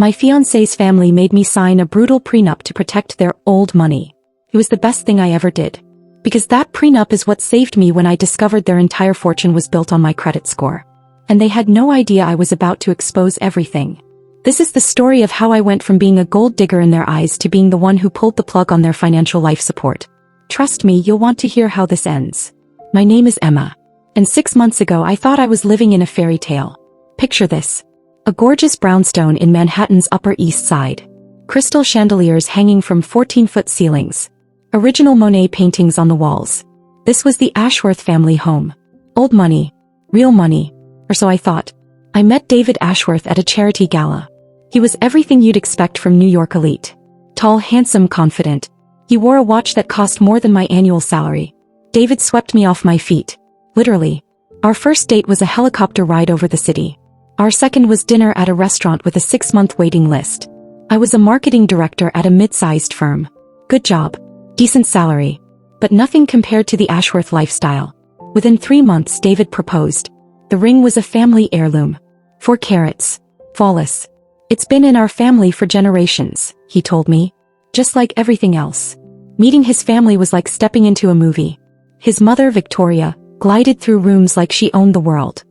My fiancé's family made me sign a brutal prenup to protect their old money. It was the best thing I ever did. Because that prenup is what saved me when I discovered their entire fortune was built on my credit score. And they had no idea I was about to expose everything. This is the story of how I went from being a gold digger in their eyes to being the one who pulled the plug on their financial life support. Trust me, you'll want to hear how this ends. My name is Emma. And 6 months ago I thought I was living in a fairy tale. Picture this. A gorgeous brownstone in Manhattan's Upper East Side. Crystal chandeliers hanging from 14-foot ceilings. Original Monet paintings on the walls. This was the Ashworth family home. Old money. Real money. Or so I thought. I met David Ashworth at a charity gala. He was everything you'd expect from New York elite. Tall, handsome, confident. He wore a watch that cost more than my annual salary. David swept me off my feet. Literally. Our first date was a helicopter ride over the city. Our second was dinner at a restaurant with a 6-month waiting list. I was a marketing director at a mid-sized firm. Good job. Decent salary. But nothing compared to the Ashworth lifestyle. Within 3 months David proposed. The ring was a family heirloom. 4 carats. Flawless. It's been in our family for generations, he told me. Just like everything else. Meeting his family was like stepping into a movie. His mother, Victoria, glided through rooms like she owned the world.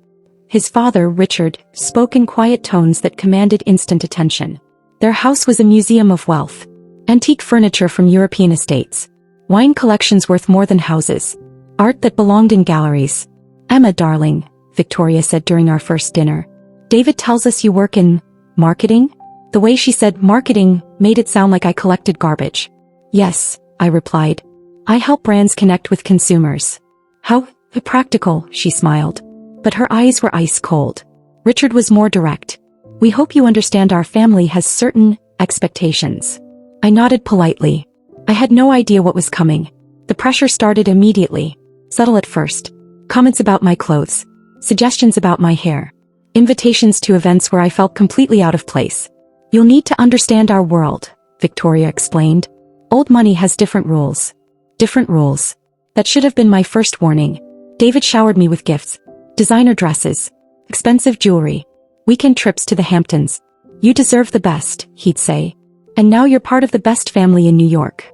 His father, Richard, spoke in quiet tones that commanded instant attention. Their house was a museum of wealth. Antique furniture from European estates. Wine collections worth more than houses. Art that belonged in galleries. Emma, darling, Victoria said during our first dinner. David tells us you work in marketing? The way she said marketing made it sound like I collected garbage. Yes, I replied. I help brands connect with consumers. How practical, she smiled. But her eyes were ice cold. Richard was more direct. We hope you understand our family has certain expectations. I nodded politely. I had no idea what was coming. The pressure started immediately. Subtle at first. Comments about my clothes. Suggestions about my hair. Invitations to events where I felt completely out of place. You'll need to understand our world, Victoria explained. Old money has different rules. Different rules. That should have been my first warning. David showered me with gifts. Designer dresses. Expensive jewelry. Weekend trips to the Hamptons. You deserve the best, he'd say. And now you're part of the best family in New York.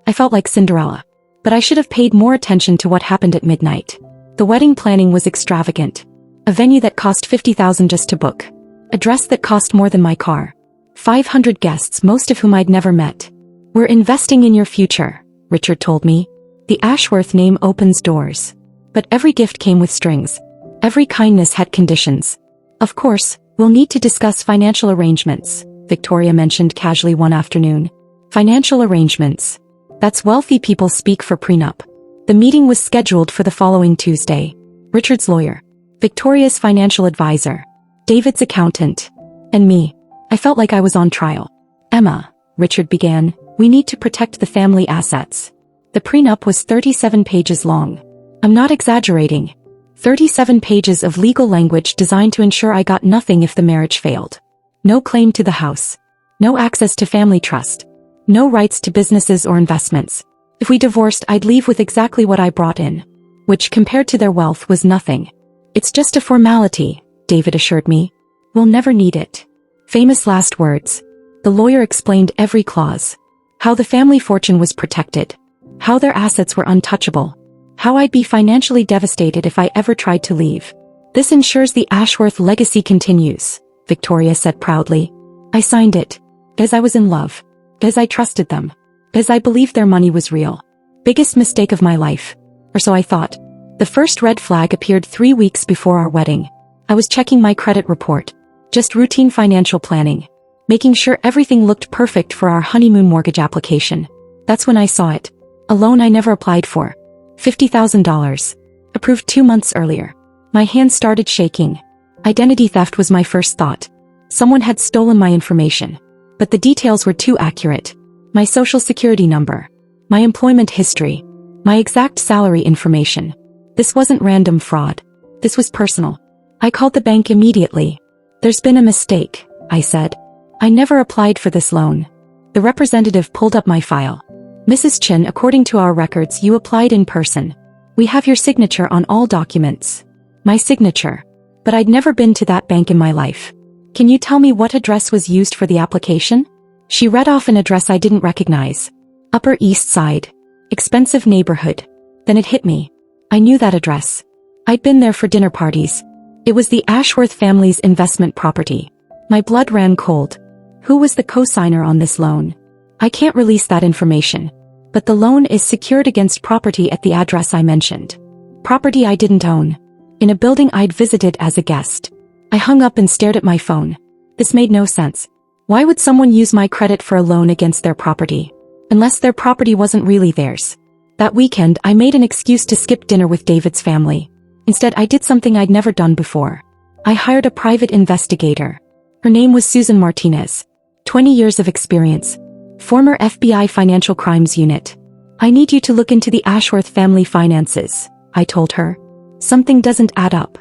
I felt like Cinderella. But I should have paid more attention to what happened at midnight. The wedding planning was extravagant. A venue that cost $50,000 just to book. A dress that cost more than my car. 500 guests, most of whom I'd never met. We're investing in your future, Richard told me. The Ashworth name opens doors. But every gift came with strings. Every kindness had conditions. Of course, we'll need to discuss financial arrangements, Victoria mentioned casually one afternoon. Financial arrangements. That's wealthy people speak for prenup. The meeting was scheduled for the following Tuesday. Richard's lawyer. Victoria's financial advisor. David's accountant. And me. I felt like I was on trial. Emma, Richard began, we need to protect the family assets. The prenup was 37 pages long. I'm not exaggerating. 37 pages of legal language designed to ensure I got nothing if the marriage failed. No claim to the house. No access to family trust. No rights to businesses or investments. If we divorced, I'd leave with exactly what I brought in. Which, compared to their wealth, was nothing. It's just a formality, David assured me. We'll never need it. Famous last words. The lawyer explained every clause. How the family fortune was protected. How their assets were untouchable. How I'd be financially devastated if I ever tried to leave. This ensures the Ashworth legacy continues, Victoria said proudly. I signed it. Because I was in love. Because I trusted them. Because I believed their money was real. Biggest mistake of my life. Or so I thought. The first red flag appeared 3 weeks before our wedding. I was checking my credit report. Just routine financial planning. Making sure everything looked perfect for our honeymoon mortgage application. That's when I saw it. A loan I never applied for. $50,000. Approved 2 months earlier. My hands started shaking. Identity theft was my first thought. Someone had stolen my information. But the details were too accurate. My social security number. My employment history. My exact salary information. This wasn't random fraud. This was personal. I called the bank immediately. There's been a mistake, I said. I never applied for this loan. The representative pulled up my file. Mrs. Chin, according to our records, you applied in person. We have your signature on all documents. My signature. But I'd never been to that bank in my life. Can you tell me what address was used for the application? She read off an address I didn't recognize. Upper East Side. Expensive neighborhood. Then it hit me. I knew that address. I'd been there for dinner parties. It was the Ashworth family's investment property. My blood ran cold. Who was the co-signer on this loan? I can't release that information. But the loan is secured against property at the address I mentioned. Property I didn't own. In a building I'd visited as a guest. I hung up and stared at my phone. This made no sense. Why would someone use my credit for a loan against their property? Unless their property wasn't really theirs. That weekend, I made an excuse to skip dinner with David's family. Instead, I did something I'd never done before. I hired a private investigator. Her name was Susan Martinez. 20 years of experience. Former FBI Financial Crimes Unit. I need you to look into the Ashworth family finances, I told her. Something doesn't add up.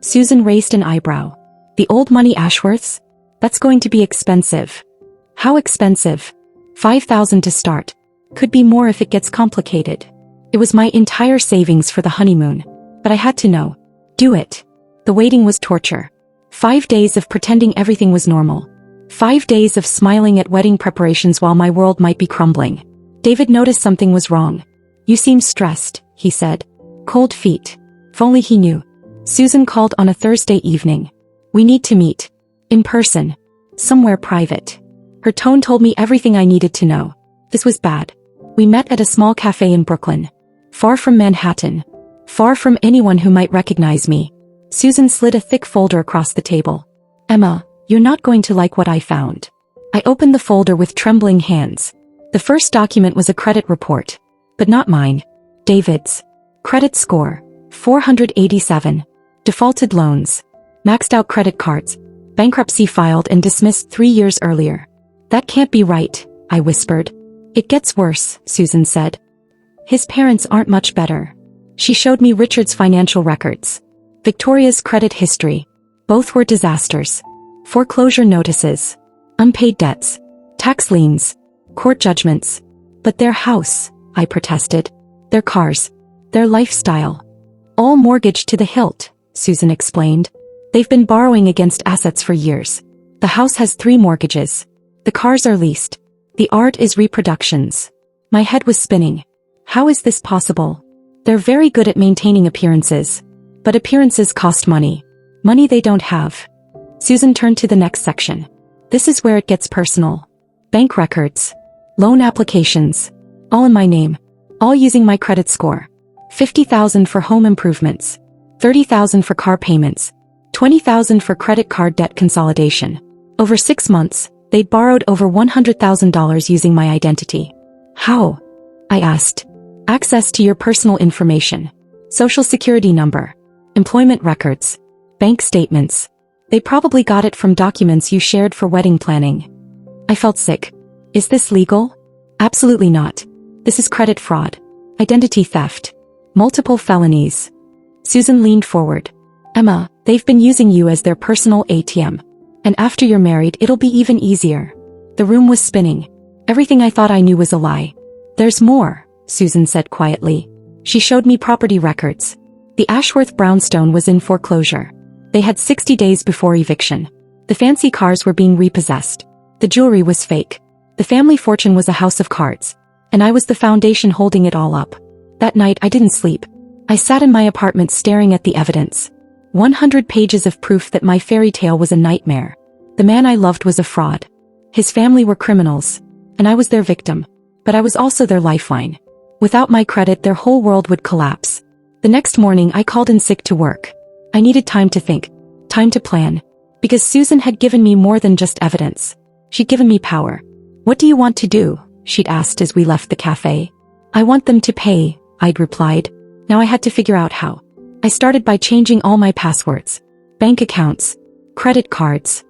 Susan raised an eyebrow. The old money Ashworths? That's going to be expensive. How expensive? $5,000 to start. Could be more if it gets complicated. It was my entire savings for the honeymoon. But I had to know. Do it. The waiting was torture. 5 days of pretending everything was normal. 5 days of smiling at wedding preparations while my world might be crumbling. David noticed something was wrong. You seem stressed, he said. Cold feet. If only he knew. Susan called on a Thursday evening. We need to meet. In person. Somewhere private. Her tone told me everything I needed to know. This was bad. We met at a small cafe in Brooklyn. Far from Manhattan. Far from anyone who might recognize me. Susan slid a thick folder across the table. Emma, you're not going to like what I found. I opened the folder with trembling hands. The first document was a credit report. But not mine. David's. Credit score. 487. Defaulted loans. Maxed out credit cards. Bankruptcy filed and dismissed 3 years earlier. That can't be right, I whispered. It gets worse, Susan said. His parents aren't much better. She showed me Richard's financial records. Victoria's credit history. Both were disasters. Foreclosure notices. Unpaid debts. Tax liens. Court judgments. But their house, I protested. Their cars. Their lifestyle. All mortgaged to the hilt, Susan explained. They've been borrowing against assets for years. The house has 3 mortgages. The cars are leased. The art is reproductions. My head was spinning. How is this possible? They're very good at maintaining appearances. But appearances cost money. Money they don't have. Susan turned to the next section. This is where it gets personal. Bank records. Loan applications. All in my name. All using my credit score. $50,000 for home improvements. $30,000 for car payments. $20,000 for credit card debt consolidation. Over 6 months, they'd borrowed over $100,000 using my identity. How? I asked. Access to your personal information. Social security number. Employment records. Bank statements. They probably got it from documents you shared for wedding planning. I felt sick. Is this legal? Absolutely not. This is credit fraud. Identity theft. Multiple felonies. Susan leaned forward. Emma, they've been using you as their personal ATM. And after you're married, it'll be even easier. The room was spinning. Everything I thought I knew was a lie. There's more, Susan said quietly. She showed me property records. The Ashworth brownstone was in foreclosure. They had 60 days before eviction. The fancy cars were being repossessed. The jewelry was fake. The family fortune was a house of cards. And I was the foundation holding it all up. That night I didn't sleep. I sat in my apartment staring at the evidence. 100 pages of proof that my fairy tale was a nightmare. The man I loved was a fraud. His family were criminals. And I was their victim. But I was also their lifeline. Without my credit, their whole world would collapse. The next morning I called in sick to work. I needed time to think. Time to plan. Because Susan had given me more than just evidence. She'd given me power. What do you want to do? She'd asked as we left the cafe. I want them to pay, I'd replied. Now I had to figure out how. I started by changing all my passwords. Bank accounts. Credit cards.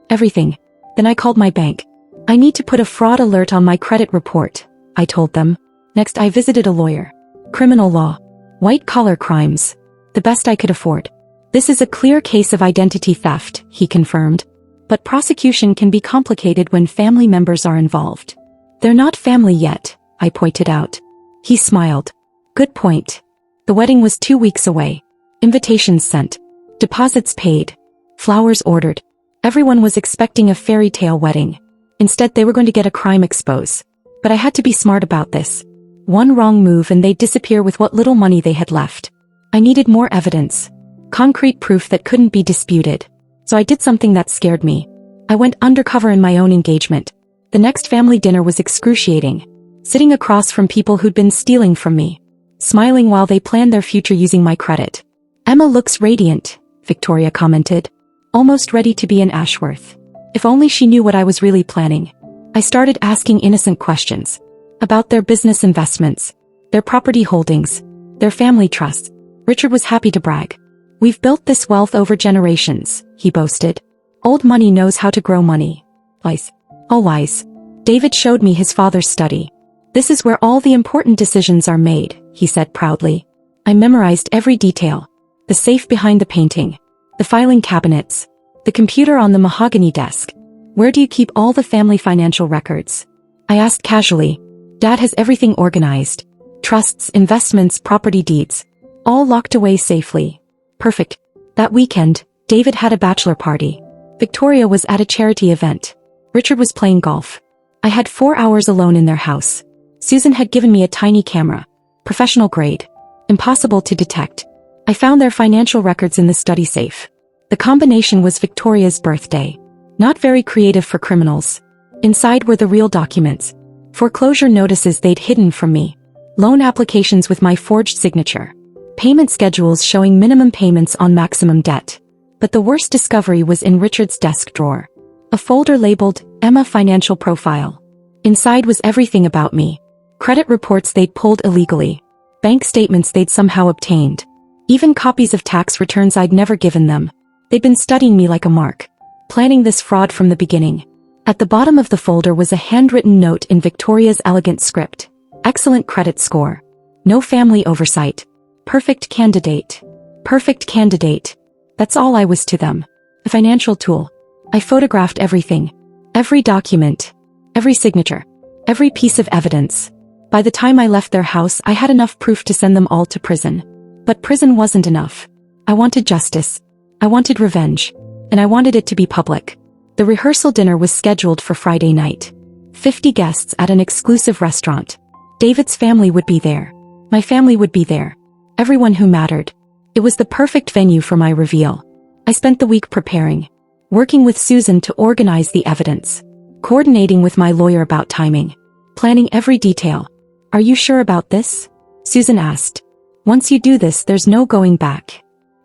Everything. Then I called my bank. I need to put a fraud alert on my credit report, I told them. Next I visited a lawyer. Criminal law. White-collar crimes. The best I could afford. This is a clear case of identity theft, he confirmed. But prosecution can be complicated when family members are involved. They're not family yet, I pointed out. He smiled. Good point. The wedding was 2 weeks away. Invitations sent. Deposits paid. Flowers ordered. Everyone was expecting a fairy tale wedding. Instead, they were going to get a crime expose. But I had to be smart about this. One wrong move and they'd disappear with what little money they had left. I needed more evidence. Concrete proof that couldn't be disputed. So I did something that scared me. I went undercover in my own engagement. The next family dinner was excruciating. Sitting across from people who'd been stealing from me. Smiling while they planned their future using my credit. "Emma looks radiant," Victoria commented. "Almost ready to be an Ashworth." If only she knew what I was really planning. I started asking innocent questions. About their business investments. Their property holdings. Their family trusts. Richard was happy to brag. "We've built this wealth over generations," he boasted. "Old money knows how to grow money." Wise. All wise. David showed me his father's study. "This is where all the important decisions are made," he said proudly. I memorized every detail. The safe behind the painting. The filing cabinets. The computer on the mahogany desk. "Where do you keep all the family financial records?" I asked casually. "Dad has everything organized. Trusts, investments, property deeds. All locked away safely." Perfect. That weekend, David had a bachelor party. Victoria was at a charity event. Richard was playing golf. I had 4 hours alone in their house. Susan had given me a tiny camera. Professional grade. Impossible to detect. I found their financial records in the study safe. The combination was Victoria's birthday. Not very creative for criminals. Inside were the real documents. Foreclosure notices they'd hidden from me. Loan applications with my forged signature. Payment schedules showing minimum payments on maximum debt. But the worst discovery was in Richard's desk drawer. A folder labeled, Emma Financial Profile. Inside was everything about me. Credit reports they'd pulled illegally. Bank statements they'd somehow obtained. Even copies of tax returns I'd never given them. They'd been studying me like a mark. Planning this fraud from the beginning. At the bottom of the folder was a handwritten note in Victoria's elegant script. Excellent credit score. No family oversight. Perfect candidate. Perfect candidate. That's all I was to them. A financial tool. I photographed everything. Every document. Every signature. Every piece of evidence. By the time I left their house, I had enough proof to send them all to prison. But prison wasn't enough. I wanted justice. I wanted revenge. And I wanted it to be public. The rehearsal dinner was scheduled for Friday night. 50 guests at an exclusive restaurant. David's family would be there. My family would be there. Everyone who mattered. It was the perfect venue for my reveal. I spent the week preparing. Working with Susan to organize the evidence. Coordinating with my lawyer about timing. Planning every detail. "Are you sure about this?" Susan asked. "Once you do this, there's no going back."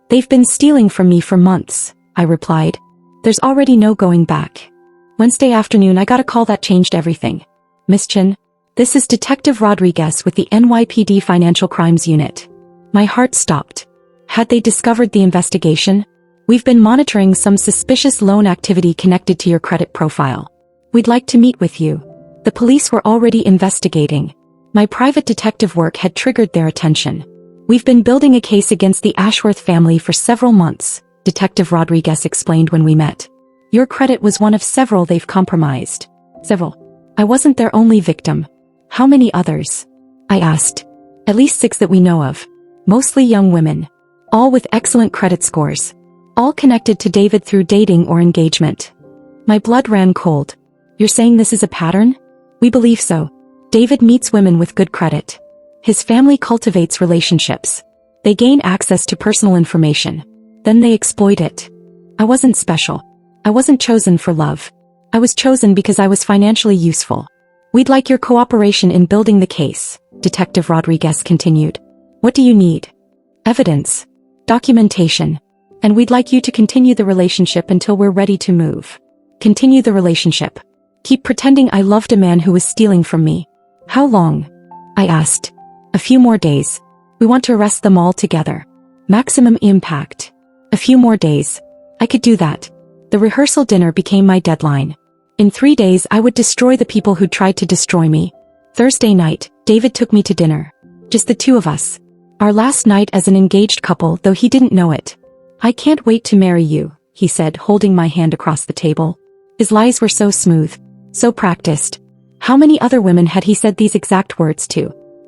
"They've been stealing from me for months," I replied. "There's already no going back." Wednesday afternoon I got a call that changed everything. "Miss Chin, this is Detective Rodriguez with the NYPD Financial Crimes Unit." My heart stopped. Had they discovered the investigation? "We've been monitoring some suspicious loan activity connected to your credit profile. We'd like to meet with you." The police were already investigating. My private detective work had triggered their attention. "We've been building a case against the Ashworth family for several months," Detective Rodriguez explained when we met. "Your credit was one of several they've compromised." "Several? I wasn't their only victim." "How many others?" I asked. "At least 6 that we know of. Mostly young women. All with excellent credit scores. All connected to David through dating or engagement." My blood ran cold. "You're saying this is a pattern?" "We believe so. David meets women with good credit. His family cultivates relationships. They gain access to personal information. Then they exploit it. I wasn't special. I wasn't chosen for love. I was chosen because I was financially useful. We'd like your cooperation in building the case," Detective Rodriguez continued. "What do you need?" "Evidence. Documentation. And we'd like you to continue the relationship until we're ready to move." "Continue the relationship. Keep pretending I loved a man who was stealing from me." "How long?" I asked. "A few more days. We want to arrest them all together. Maximum impact." "A few more days. I could do that." The rehearsal dinner became my deadline. In 3 days I would destroy the people who tried to destroy me. Thursday night, David took me to dinner. Just the 2 of us. Our last night as an engaged couple, though he didn't know it. "I can't wait to marry you," he said, holding my hand across the table. His lies were so smooth, so practiced. How many other women had he said these exact words to?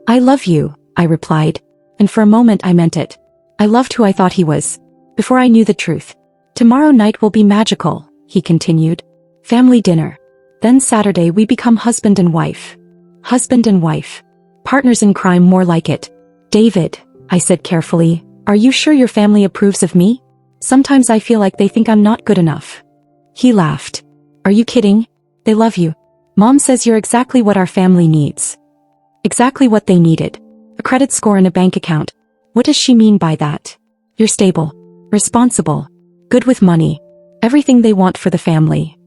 "I love you," I replied. And for a moment I meant it. I loved who I thought he was. Before I knew the truth. "Tomorrow night will be magical," he continued. Family dinner. Then Saturday we become husband and wife. Husband and wife. Partners in crime, more like it. David, I said carefully, are you sure your family approves of me? Sometimes I feel like they think I'm not good enough. He laughed. Are you kidding? They love you. Mom says you're exactly what our family needs. Exactly what they needed. A credit score and a bank account. What does she mean by that? You're stable. Responsible. Good with money. Everything they want for the family.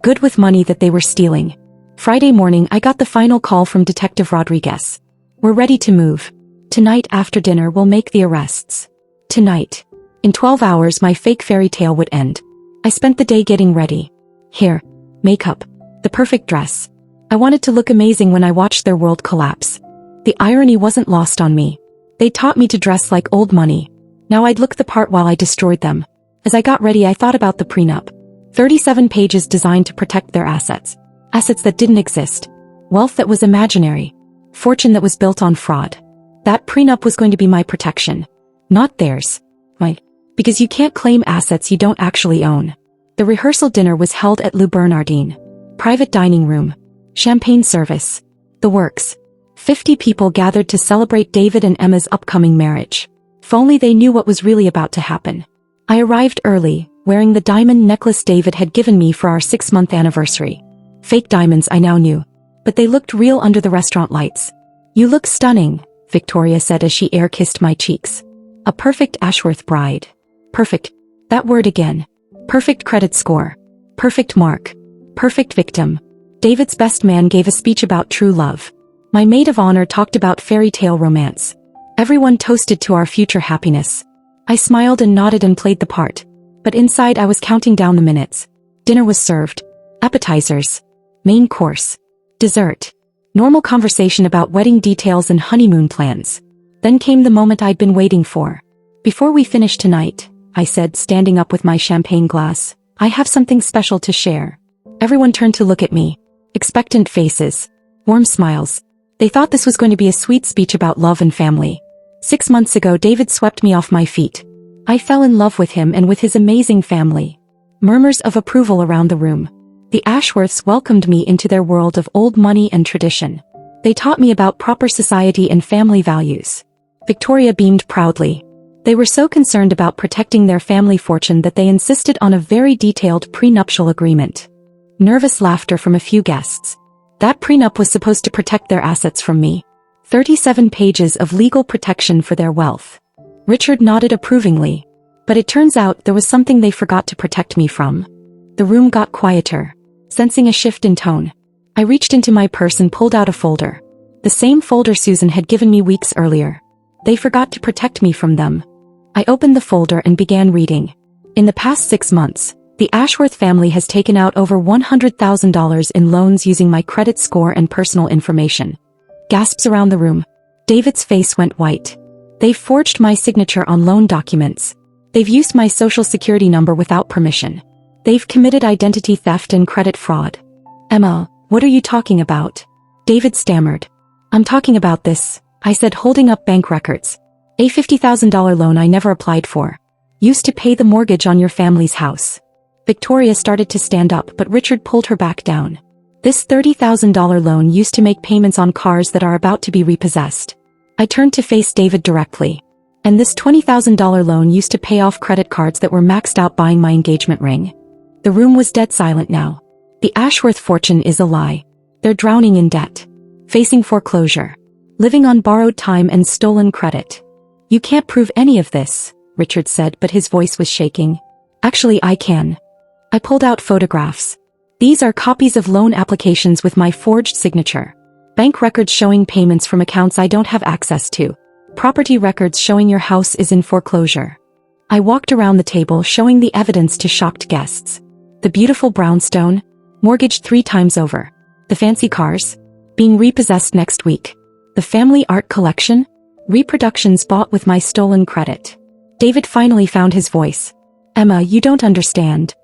Good with money that they were stealing. Friday morning I got the final call from Detective Rodriguez. We're ready to move. Tonight after dinner we'll make the arrests. Tonight. In 12 hours my fake fairy tale would end. I spent the day getting ready. Hair. Makeup. The perfect dress. I wanted to look amazing when I watched their world collapse. The irony wasn't lost on me. They taught me to dress like old money. Now I'd look the part while I destroyed them. As I got ready I thought about the prenup. 37 pages designed to protect their assets. Assets that didn't exist. Wealth that was imaginary. Fortune that was built on fraud. That prenup was going to be my protection. Not theirs. Why? Because you can't claim assets you don't actually own. The rehearsal dinner was held at Le Bernardin. Private dining room. Champagne service. The works. 50 people gathered to celebrate David and Emma's upcoming marriage. If only they knew what was really about to happen. I arrived early, wearing the diamond necklace David had given me for our 6-month anniversary. Fake diamonds, I now knew. But they looked real under the restaurant lights. You look stunning, Victoria said as she air-kissed my cheeks. A perfect Ashworth bride. Perfect. That word again. Perfect credit score. Perfect mark. Perfect victim. David's best man gave a speech about true love. My maid of honor talked about fairy tale romance. Everyone toasted to our future happiness. I smiled and nodded and played the part. But inside I was counting down the minutes. Dinner was served. Appetizers. Main course. Dessert. Normal conversation about wedding details and honeymoon plans. Then came the moment I'd been waiting for. Before we finish tonight, I said, standing up with my champagne glass, I have something special to share. Everyone turned to look at me. Expectant faces. Warm smiles. They thought this was going to be a sweet speech about love and family. 6 months ago David swept me off my feet. I fell in love with him and with his amazing family. Murmurs of approval around the room. The Ashworths welcomed me into their world of old money and tradition. They taught me about proper society and family values. Victoria beamed proudly. They were so concerned about protecting their family fortune that they insisted on a very detailed prenuptial agreement. Nervous laughter from a few guests. That prenup was supposed to protect their assets from me. 37 pages of legal protection for their wealth. Richard nodded approvingly. But it turns out there was something they forgot to protect me from. The room got quieter. Sensing a shift in tone, I reached into my purse and pulled out a folder. The same folder Susan had given me weeks earlier. They forgot to protect me from them. I opened the folder and began reading. In the past 6 months, the Ashworth family has taken out over $100,000 in loans using my credit score and personal information. Gasps around the room. David's face went white. They've forged my signature on loan documents. They've used my social security number without permission. They've committed identity theft and credit fraud. Emma, what are you talking about? David stammered. I'm talking about this, I said, holding up bank records. A $50,000 loan I never applied for. Used to pay the mortgage on your family's house. Victoria started to stand up, but Richard pulled her back down. This $30,000 loan used to make payments on cars that are about to be repossessed. I turned to face David directly. And this $20,000 loan used to pay off credit cards that were maxed out buying my engagement ring. The room was dead silent now. The Ashworth fortune is a lie. They're drowning in debt. Facing foreclosure. Living on borrowed time and stolen credit. You can't prove any of this, Richard said, but his voice was shaking. Actually, I can. I pulled out photographs. These are copies of loan applications with my forged signature. Bank records showing payments from accounts I don't have access to. Property records showing your house is in foreclosure. I walked around the table showing the evidence to shocked guests. The beautiful brownstone, mortgaged 3 times over. The fancy cars, being repossessed next week. The family art collection, reproductions bought with my stolen credit. David finally found his voice. Emma, you don't understand.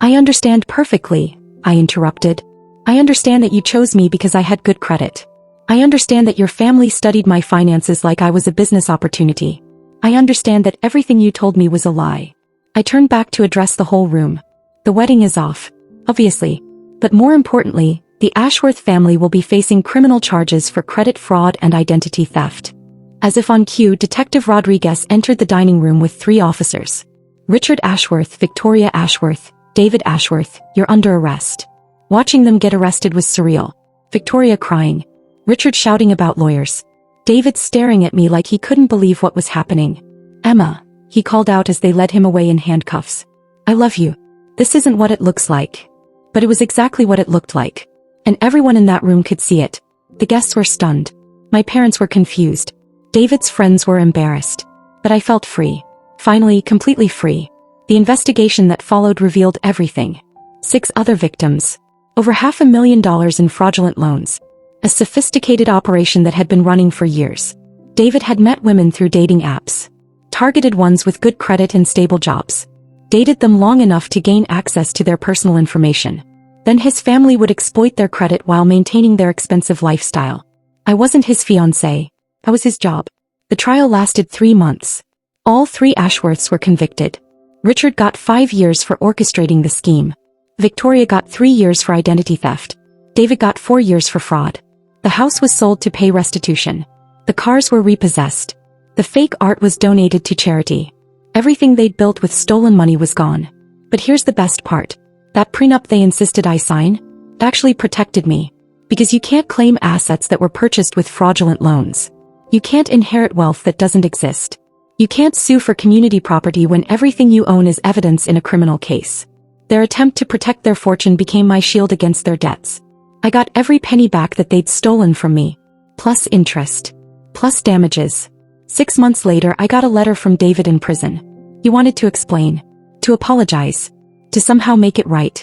I understand perfectly, I interrupted. I understand that you chose me because I had good credit. I understand that your family studied my finances like I was a business opportunity. I understand that everything you told me was a lie. I turned back to address the whole room. The wedding is off. Obviously. But more importantly, the Ashworth family will be facing criminal charges for credit fraud and identity theft. As if on cue, Detective Rodriguez entered the dining room with 3 officers. Richard Ashworth, Victoria Ashworth, David Ashworth, you're under arrest. Watching them get arrested was surreal. Victoria crying. Richard shouting about lawyers. David staring at me like he couldn't believe what was happening. Emma, he called out as they led him away in handcuffs. I love you. This isn't what it looks like. But it was exactly what it looked like. And everyone in that room could see it. The guests were stunned. My parents were confused. David's friends were embarrassed. But I felt free. Finally, completely free. The investigation that followed revealed everything. 6 other victims. Over $500,000 in fraudulent loans. A sophisticated operation that had been running for years. David had met women through dating apps. Targeted ones with good credit and stable jobs. Dated them long enough to gain access to their personal information. Then his family would exploit their credit while maintaining their expensive lifestyle. I wasn't his fiancé. I was his job. The trial lasted 3 months. All 3 Ashworths were convicted. Richard got 5 years for orchestrating the scheme. Victoria got 3 years for identity theft. David got 4 years for fraud. The house was sold to pay restitution. The cars were repossessed. The fake art was donated to charity. Everything they'd built with stolen money was gone. But here's the best part. That prenup they insisted I sign actually protected me. Because you can't claim assets that were purchased with fraudulent loans. You can't inherit wealth that doesn't exist. You can't sue for community property when everything you own is evidence in a criminal case. Their attempt to protect their fortune became my shield against their debts. I got every penny back that they'd stolen from me. Plus interest. Plus damages. 6 months later, I got a letter from David in prison. He wanted to explain. To apologize. To somehow make it right.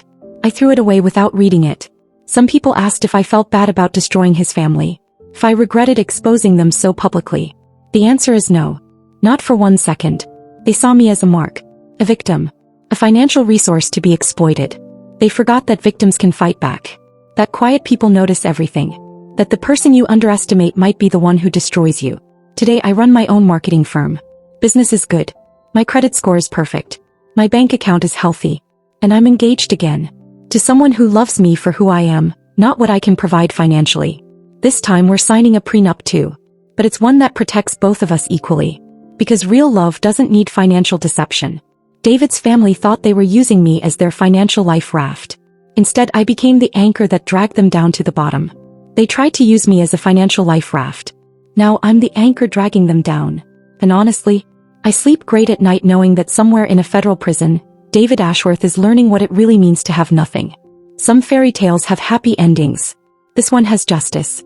I threw it away without reading it. Some people asked if I felt bad about destroying his family. If I regretted exposing them so publicly. The answer is no. Not for 1 second. They saw me as a mark. A victim. A financial resource to be exploited. They forgot that victims can fight back. That quiet people notice everything. That the person you underestimate might be the one who destroys you. Today I run my own marketing firm. Business is good. My credit score is perfect. My bank account is healthy. And I'm engaged again. To someone who loves me for who I am, not what I can provide financially. This time we're signing a prenup too. But it's one that protects both of us equally. Because real love doesn't need financial deception. David's family thought they were using me as their financial life raft. Instead, I became the anchor that dragged them down to the bottom. They tried to use me as a financial life raft. Now I'm the anchor dragging them down. And honestly, I sleep great at night knowing that somewhere in a federal prison, David Ashworth is learning what it really means to have nothing. Some fairy tales have happy endings. This one has justice.